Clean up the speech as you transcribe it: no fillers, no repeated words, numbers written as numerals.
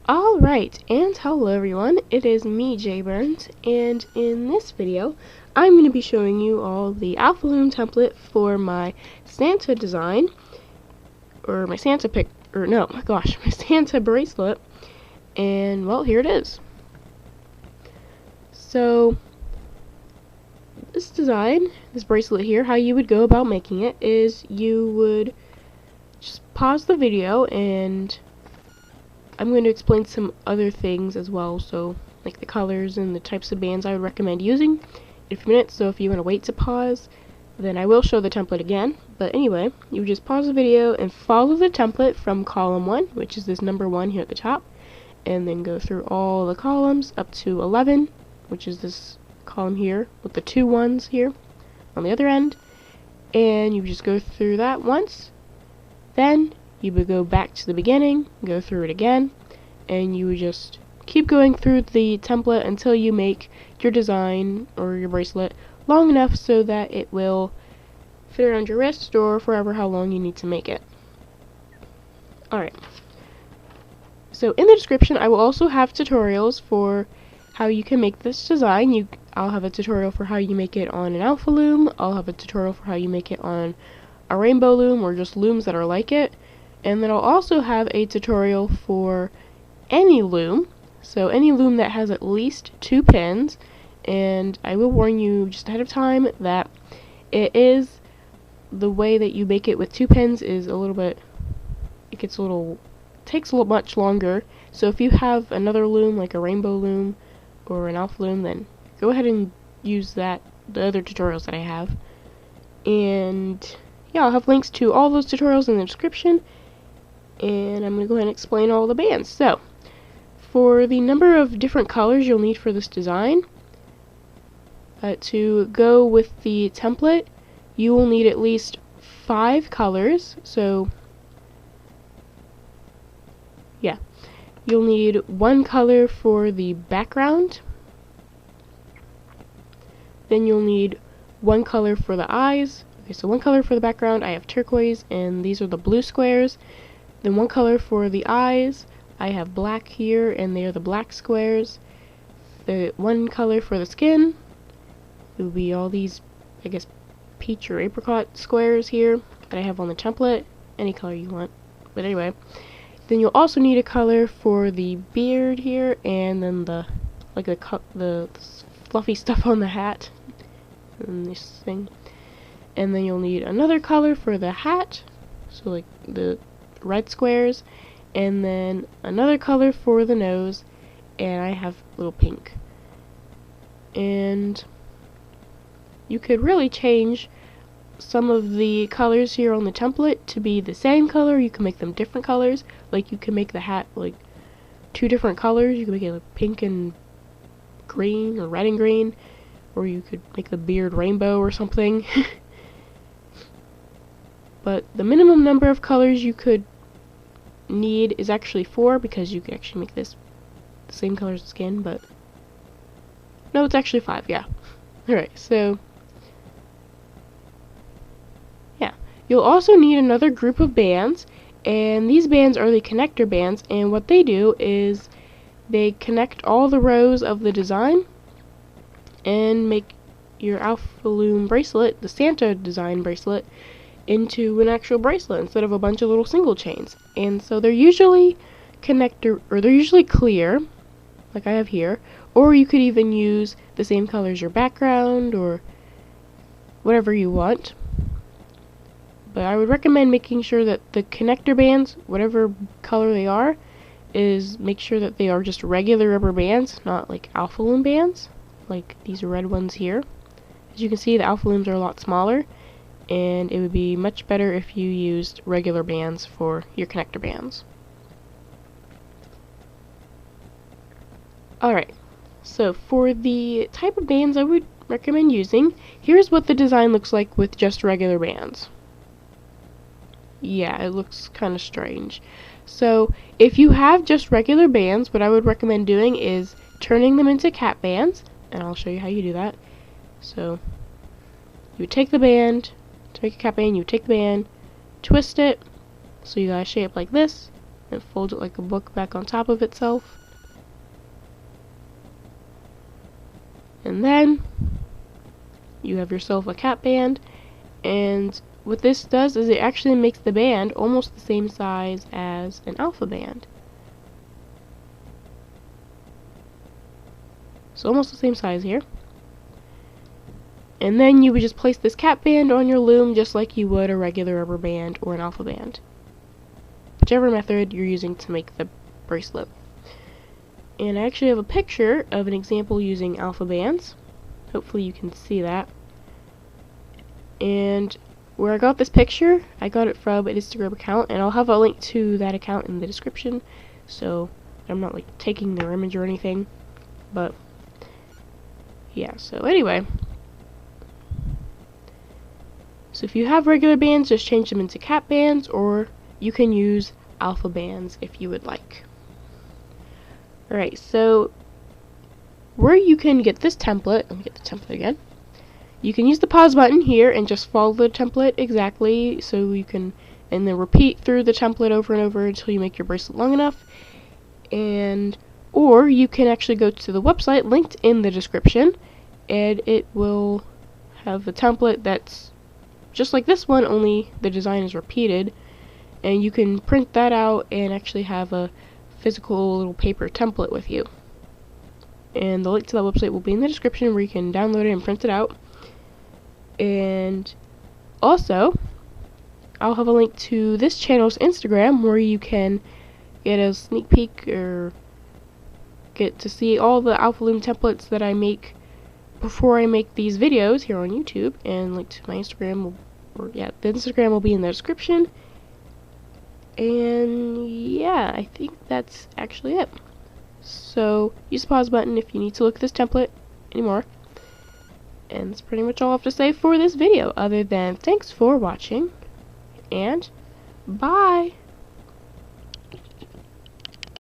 Alright, and hello everyone, it is me, Jay Burns, and in this video, I'm going to be showing you all the Alpha Loom template for my Santa design, or my Santa my Santa bracelet, and well, here it is. So, this design, this bracelet here, how you would go about making it is you would just pause the video and I'm going to explain some other things as well, so like the colors and the types of bands I would recommend using in a few minutes. So if you want to wait to pause, then I will show the template again. But anyway, you just pause the video and follow the template from column 1, which is this number 1 here at the top, and then go through all the columns up to 11, which is this column here with the 2 1s here on the other end, and you just go through that once. Then you would go back to the beginning, go through it again, and you would just keep going through the template until you make your design or your bracelet long enough so that it will fit around your wrist or forever how long you need to make it. Alright, so in the description I will also have tutorials for how you can make this design. I'll have a tutorial for how you make it on an Alpha Loom, I'll have a tutorial for how you make it on a rainbow loom or just looms that are like it. And then I'll also have a tutorial for any loom, so any loom that has at least 2 pins, and I will warn you just ahead of time that the way that you make it with 2 pins is takes a little much longer. So if you have another loom like a rainbow loom or an Alpha Loom, then go ahead and use the other tutorials that I have. And yeah, I'll have links to all those tutorials in the description. And I'm going to go ahead and explain all the bands. So, for the number of different colors you'll need for this design, to go with the template, you will need at least 5 colors. So, yeah, you'll need 1 color for the background. Then you'll need 1 color for the eyes. Okay, so 1 color for the background, I have turquoise, and these are the blue squares. Then 1 color for the eyes, I have black here, and they are the black squares. The 1 color for the skin, it will be all these, I guess, peach or apricot squares here that I have on the template. Any color you want, but anyway. Then you'll also need a color for the beard here, and then the fluffy stuff on the hat, and this thing. And then you'll need another color for the hat, so like the red squares, and then another color for the nose, and I have little pink. And you could really change some of the colors here on the template to be the same color. You can make them different colors, like you can make the hat like 2 different colors. You can make it like pink and green, or red and green, or you could make the beard rainbow or something. But the minimum number of colors you could need is actually 4, because you could actually make this the same color as the skin, but no, it's actually 5, yeah. Alright, so yeah. You'll also need another group of bands, and these bands are the connector bands, and what they do is they connect all the rows of the design and make your Alpha Loom bracelet, the Santa design bracelet, into an actual bracelet instead of a bunch of little single chains. And so they're usually they're usually clear, like I have here, or you could even use the same color as your background or whatever you want. But I would recommend making sure that the connector bands, whatever color they are, make sure that they are just regular rubber bands, not like Alpha Loom bands, like these red ones here. As you can see, the Alpha Looms are a lot smaller, and it would be much better if you used regular bands for your connector bands. Alright, so for the type of bands I would recommend using, here's what the design looks like with just regular bands. Yeah, it looks kind of strange. So if you have just regular bands, what I would recommend doing is turning them into cap bands, and I'll show you how you do that. So you would take the band, to make a cap band, you would take the band, twist it, so you got a shape like this, and fold it like a book back on top of itself. And then you have yourself a cap band, and what this does is it actually makes the band almost the same size as an alpha band. So almost the same size here. And then you would just place this cap band on your loom just like you would a regular rubber band or an alpha band, whichever method you're using to make the bracelet. And I actually have a picture of an example using alpha bands. Hopefully you can see that. And where I got this picture, I got it from an Instagram account, and I'll have a link to that account in the description, so I'm not like taking their image or anything. But yeah, so anyway, so if you have regular bands, just change them into cap bands, or you can use alpha bands if you would like. Alright, so where you can get this template, let me get the template again. You can use the pause button here and just follow the template exactly, so you can, and then repeat through the template over and over until you make your bracelet long enough. And or you can actually go to the website linked in the description, and it will have a template that's just like this one, only the design is repeated, and you can print that out and actually have a physical little paper template with you. And the link to that website will be in the description, where you can download it and print it out. And also, I'll have a link to this channel's Instagram, where you can get a sneak peek or get to see all the Alpha Loom templates that I make before I make these videos here on YouTube. And link to my Instagram, the Instagram will be in the description. And yeah, I think that's actually it. So use the pause button if you need to look at this template anymore. And that's pretty much all I have to say for this video, other than thanks for watching, and bye!